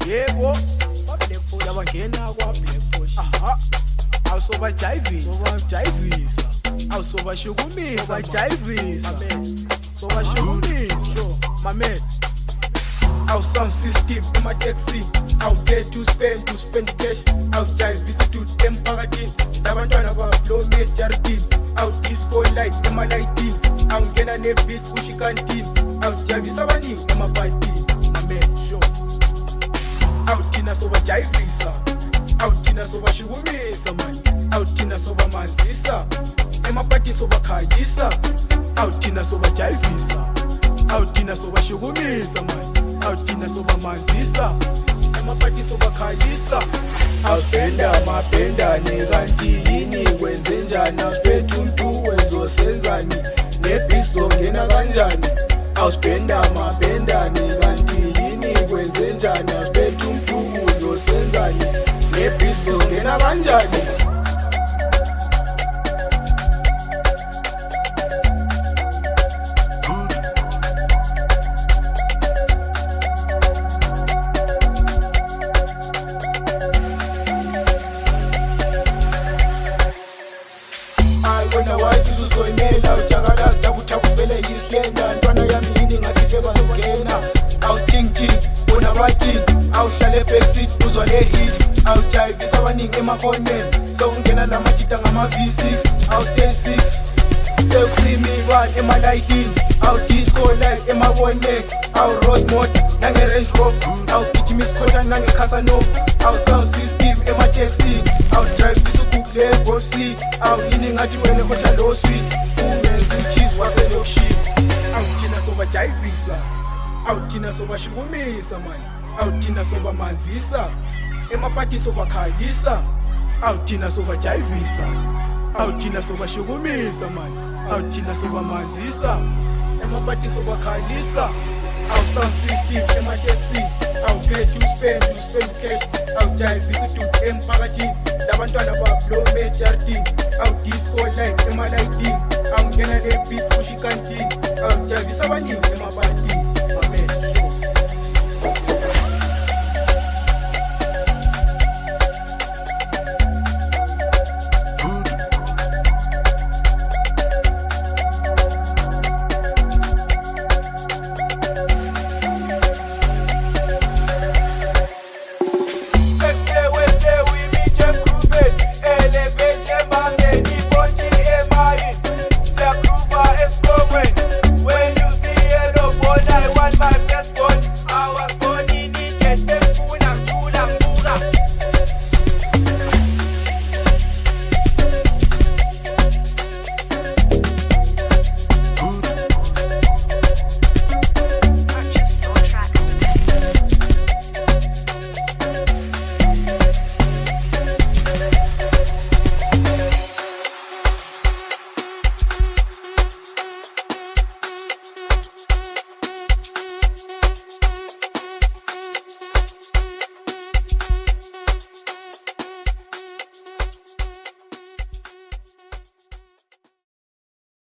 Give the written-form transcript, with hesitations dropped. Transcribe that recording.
yebo siyabangena kwa-Black Posh. Awusobajayivisa awusobashukumisa bajayivisa sobashukumisa mamela awu-sound system emateksini awuget to spend cash awujayivisa dude emphakathini labantwana bablomi ejaridini awudisco light emalayitini awungena nebhisi kushikantini awujayivisa abaningi emabhayitini mamela sure awuthina sobajayivisa awuthina sobashukumisa mani awuthina sobamanzisa emapatini sobakhayisa awuthina sobajayivisa awuthina sobashukumisa mani awuthina sobamanzisa emapatini sobakhayisa awuspenda mapendane kanti yini kwenzenjani awuspetha umuntu wezosenzani nebhisi zongena kanjani awuspenda mapendane kanti yini kwenzenjani awuspetha umuntu wezosenzani nebhisi zongena kanjani wena wayisizuzoyimela ujakalazi dakuthabuvele yisilenda ntwana yami yini ngathi sebazongena awusithingithing bona bathini awuhlale ebackseat uzwa le-hit awujayivisa abaningi emakhoneni sokungena lamajita ngama-V6 awustay 6 sewukrimiban emalayitini awudisco live emaboneni awurosmod nange-range rover awugijimisikhothani nange-casanova awu-sound system emateksini awudrivisa ugoogle egolfsini awuyini ngathi wena kodla lo sweet umenza i-cheese waselokshini awuthina sobajayivisa awuthina sobashukumisa mani awuthina sobamanzisa emapatini sobakhayisa awuthina sobajayivisa awuthina sobashukumisa mani awuthina sobamanzisa emapatini sobakhayisa awu-sound system emateksini awuget to spend cash awujayivisa udude emphakathini labantwana bablomi ejaridini awudisco light emalayitini awungena nebhisi kushikantini awujayivisa abaningi